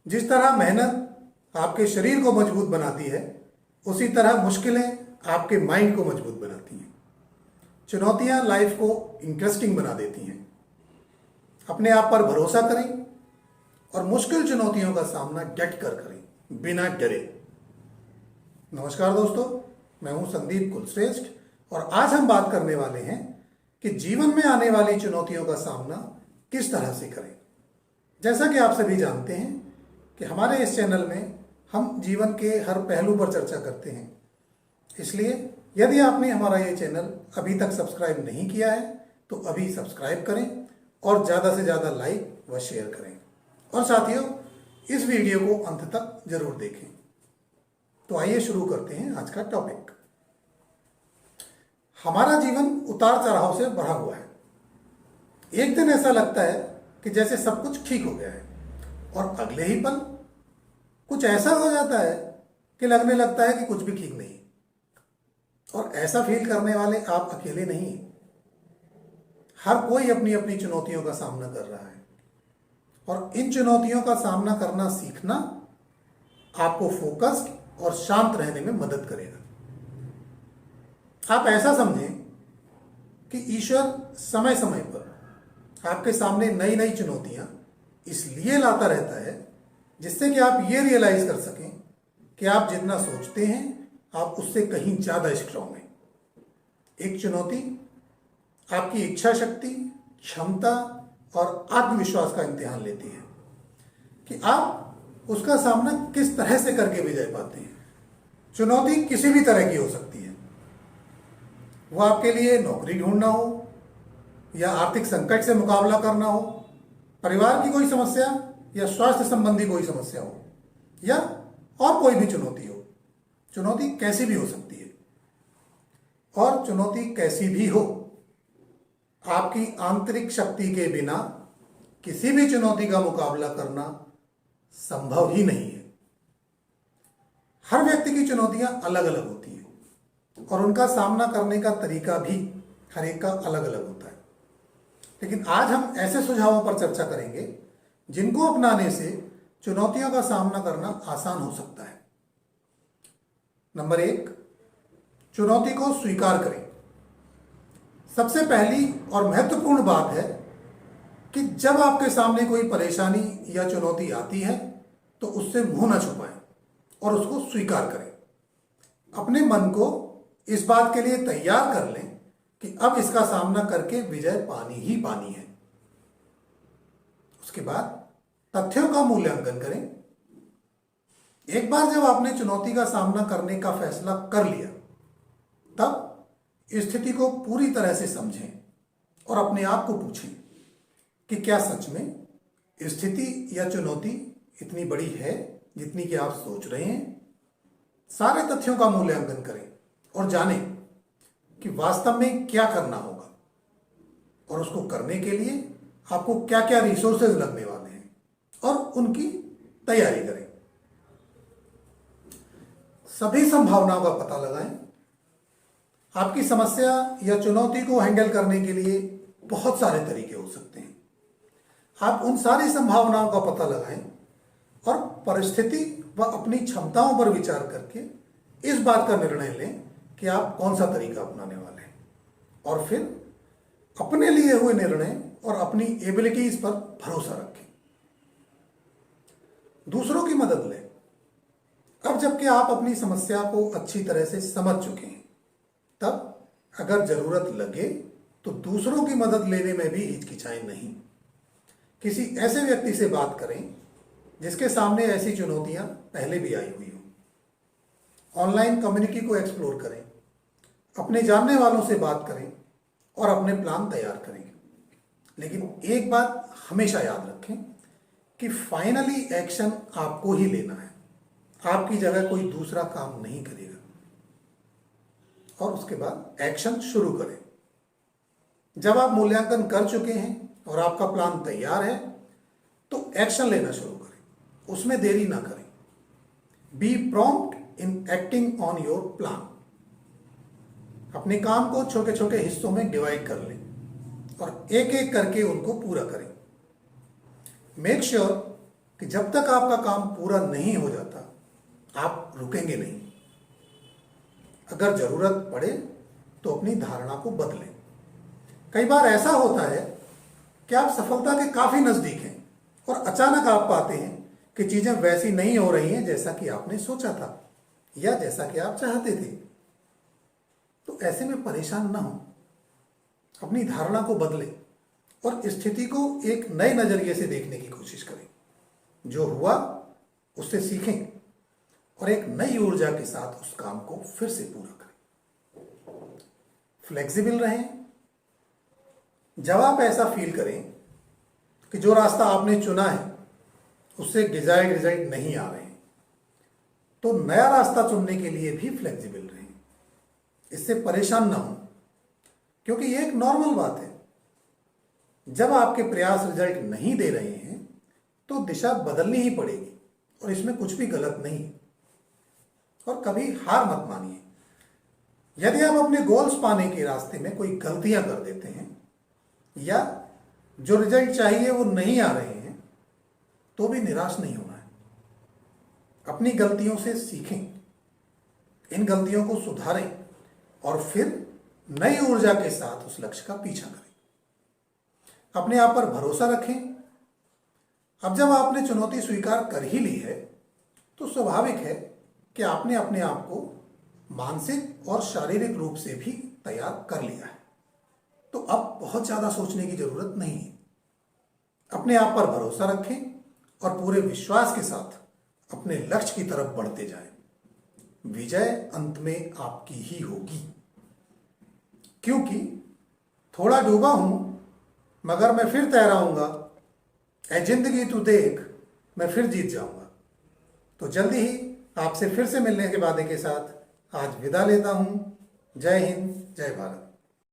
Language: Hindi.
जिस तरह मेहनत आपके शरीर को मजबूत बनाती है, उसी तरह मुश्किलें आपके माइंड को मजबूत बनाती हैं। चुनौतियां लाइफ को इंटरेस्टिंग बना देती हैं। अपने आप पर भरोसा करें और मुश्किल चुनौतियों का सामना डट कर करें, बिना डरे। नमस्कार दोस्तों, मैं हूं संदीप कुलश्रेष्ठ और आज हम बात करने वाले हैं कि जीवन में आने वाली चुनौतियों का सामना किस तरह से करें। जैसा कि आप सभी जानते हैं कि हमारे इस चैनल में हम जीवन के हर पहलू पर चर्चा करते हैं, इसलिए यदि आपने हमारा ये चैनल अभी तक सब्सक्राइब नहीं किया है तो अभी सब्सक्राइब करें और ज़्यादा से ज़्यादा लाइक व शेयर करें। और साथियों, इस वीडियो को अंत तक जरूर देखें। तो आइए शुरू करते हैं आज का टॉपिक। हमारा जीवन उतार चढ़ाव से भरा हुआ है। एक दिन ऐसा लगता है कि जैसे सब कुछ ठीक हो गया है और अगले ही पल कुछ ऐसा हो जाता है कि लगने लगता है कि कुछ भी ठीक नहीं। और ऐसा फील करने वाले आप अकेले नहीं हैं। हर कोई अपनी अपनी चुनौतियों का सामना कर रहा है और इन चुनौतियों का सामना करना सीखना आपको फोकस्ड और शांत रहने में मदद करेगा। आप ऐसा समझें कि ईश्वर समय समय पर आपके सामने नई नई चुनौतियां इसलिए लाता रहता है जिससे कि आप ये रियलाइज कर सकें कि आप जितना सोचते हैं आप उससे कहीं ज्यादा स्ट्रांग हैं। एक चुनौती आपकी इच्छा शक्ति, क्षमता और आत्मविश्वास का इम्तिहान लेती है कि आप उसका सामना किस तरह से करके विजय पाते हैं। चुनौती किसी भी तरह की हो सकती है। वो आपके लिए नौकरी ढूंढना हो या आर्थिक संकट से मुकाबला करना हो, परिवार की कोई समस्या या स्वास्थ्य संबंधी कोई समस्या हो या और कोई भी चुनौती हो। चुनौती कैसी भी हो सकती है और चुनौती कैसी भी हो, आपकी आंतरिक शक्ति के बिना किसी भी चुनौती का मुकाबला करना संभव ही नहीं है। हर व्यक्ति की चुनौतियां अलग अलग होती हैं और उनका सामना करने का तरीका भी हर एक का अलग अलग होता है। लेकिन आज हम ऐसे सुझावों पर चर्चा करेंगे जिनको अपनाने से चुनौतियों का सामना करना आसान हो सकता है। नंबर 1, चुनौती को स्वीकार करें। सबसे पहली और महत्वपूर्ण बात है कि जब आपके सामने कोई परेशानी या चुनौती आती है तो उससे मुंह न छुपाएं और उसको स्वीकार करें। अपने मन को इस बात के लिए तैयार कर लें कि अब इसका सामना करके विजय पानी ही पानी है। उसके बाद तथ्यों का मूल्यांकन करें। एक बार जब आपने चुनौती का सामना करने का फैसला कर लिया, तब स्थिति को पूरी तरह से समझें और अपने आप को पूछें कि क्या सच में स्थिति या चुनौती इतनी बड़ी है जितनी कि आप सोच रहे हैं। सारे तथ्यों का मूल्यांकन करें और जानें कि वास्तव में क्या करना होगा और उसको करने के लिए आपको क्या क्या रिसोर्सेज लगने वाले हैं और उनकी तैयारी करें। सभी संभावनाओं का पता लगाएं। आपकी समस्या या चुनौती को हैंडल करने के लिए बहुत सारे तरीके हो सकते हैं। आप उन सारी संभावनाओं का पता लगाएं और परिस्थिति व अपनी क्षमताओं पर विचार करके इस बात का निर्णय लें कि आप कौन सा तरीका अपनाने वाले हैं और फिर अपने लिए हुए निर्णय और अपनी एबिलिटीज पर भरोसा रखें। दूसरों की मदद लें। अब जबकि आप अपनी समस्या को अच्छी तरह से समझ चुके हैं, तब अगर जरूरत लगे तो दूसरों की मदद लेने में भी हिचकिचाएं नहीं। किसी ऐसे व्यक्ति से बात करें जिसके सामने ऐसी चुनौतियां पहले भी आई हुई हो। ऑनलाइन कम्युनिटी को एक्सप्लोर करें, अपने जानने वालों से बात करें और अपने प्लान तैयार करें। लेकिन एक बात हमेशा याद रखें कि फाइनली एक्शन आपको ही लेना है। आपकी जगह कोई दूसरा काम नहीं करेगा। और उसके बाद एक्शन शुरू करें। जब आप मूल्यांकन कर चुके हैं और आपका प्लान तैयार है तो एक्शन लेना शुरू करें, उसमें देरी ना करें। Be prompt in acting on your plan. अपने काम को छोटे छोटे हिस्सों में डिवाइड कर लें और एक एक करके उनको पूरा करें। मेक श्योर कि जब तक आपका काम पूरा नहीं हो जाता आप रुकेंगे नहीं। अगर जरूरत पड़े तो अपनी धारणा को बदलें। कई बार ऐसा होता है कि आप सफलता के काफी नजदीक हैं और अचानक आप पाते हैं कि चीजें वैसी नहीं हो रही हैं जैसा कि आपने सोचा था या जैसा कि आप चाहते थे। तो ऐसे में परेशान ना हो, अपनी धारणा को बदलें और स्थिति को एक नए नजरिए से देखने की कोशिश करें। जो हुआ उससे सीखें और एक नई ऊर्जा के साथ उस काम को फिर से पूरा करें। फ्लेक्सिबल रहें। जब आप ऐसा फील करें कि जो रास्ता आपने चुना है उससे डिजायर्ड रिजल्ट नहीं आ रहे हैं, तो नया रास्ता चुनने के लिए भी फ्लेक्सिबल रहें। इससे परेशान ना हो, क्योंकि ये एक नॉर्मल बात है। जब आपके प्रयास रिजल्ट नहीं दे रहे हैं तो दिशा बदलनी ही पड़ेगी और इसमें कुछ भी गलत नहीं है। और कभी हार मत मानिए। यदि आप अपने गोल्स पाने के रास्ते में कोई गलतियां कर देते हैं या जो रिजल्ट चाहिए वो नहीं आ रहे हैं तो भी निराश नहीं होना है। अपनी गलतियों से सीखें, इन गलतियों को सुधारें और फिर नई ऊर्जा के साथ उस लक्ष्य का पीछा करें। अपने आप पर भरोसा रखें। अब जब आपने चुनौती स्वीकार कर ही ली है तो स्वाभाविक है कि आपने अपने आप को मानसिक और शारीरिक रूप से भी तैयार कर लिया है। तो अब बहुत ज्यादा सोचने की जरूरत नहीं है। अपने आप पर भरोसा रखें और पूरे विश्वास के साथ अपने लक्ष्य की तरफ बढ़ते जाएं। विजय अंत में आपकी ही होगी, क्योंकि थोड़ा डूबा हूं मगर मैं फिर तैराऊंगा, ऐ जिंदगी तू देख मैं फिर जीत जाऊंगा। तो जल्दी ही आपसे फिर से मिलने के वादे के साथ आज विदा लेता हूं। जय हिंद, जय भारत।